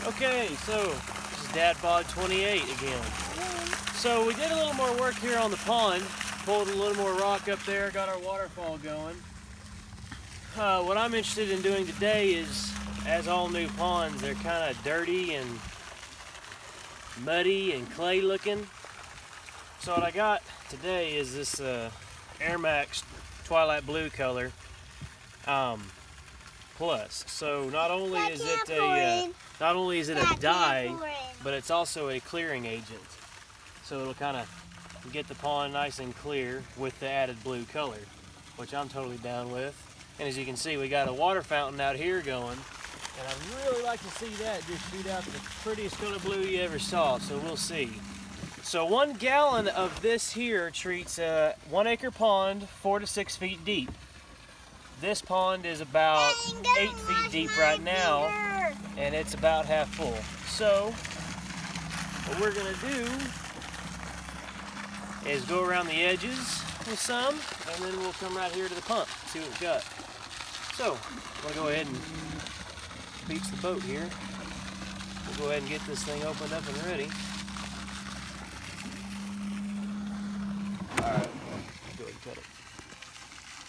Okay, so this is Dad Bod 28 again. So we did a little more work here on the pond, pulled a little more rock up there, got our waterfall going. What I'm interested in doing today is, as all new ponds, they're kind of dirty and muddy and clay looking. So what I got today is this Air Max Twilight Blue color plus. So not only is it a dye, but it's also a clearing agent. So it'll kind of get the pond nice and clear with the added blue color, which I'm totally down with. And as you can see, we got a water fountain out here going, and I'd really like to see that just shoot out the prettiest color blue you ever saw, so we'll see. So 1 gallon of this here treats a 1 acre pond 4 to 6 feet deep. This pond is about 8 feet deep right now, and it's about half full. So what we're gonna do is go around the edges with some, and then we'll come right here to the pump, see what we got. So I'm gonna go ahead and beach the boat here. We'll go ahead and get this thing opened up and ready. All right, go ahead and cut it.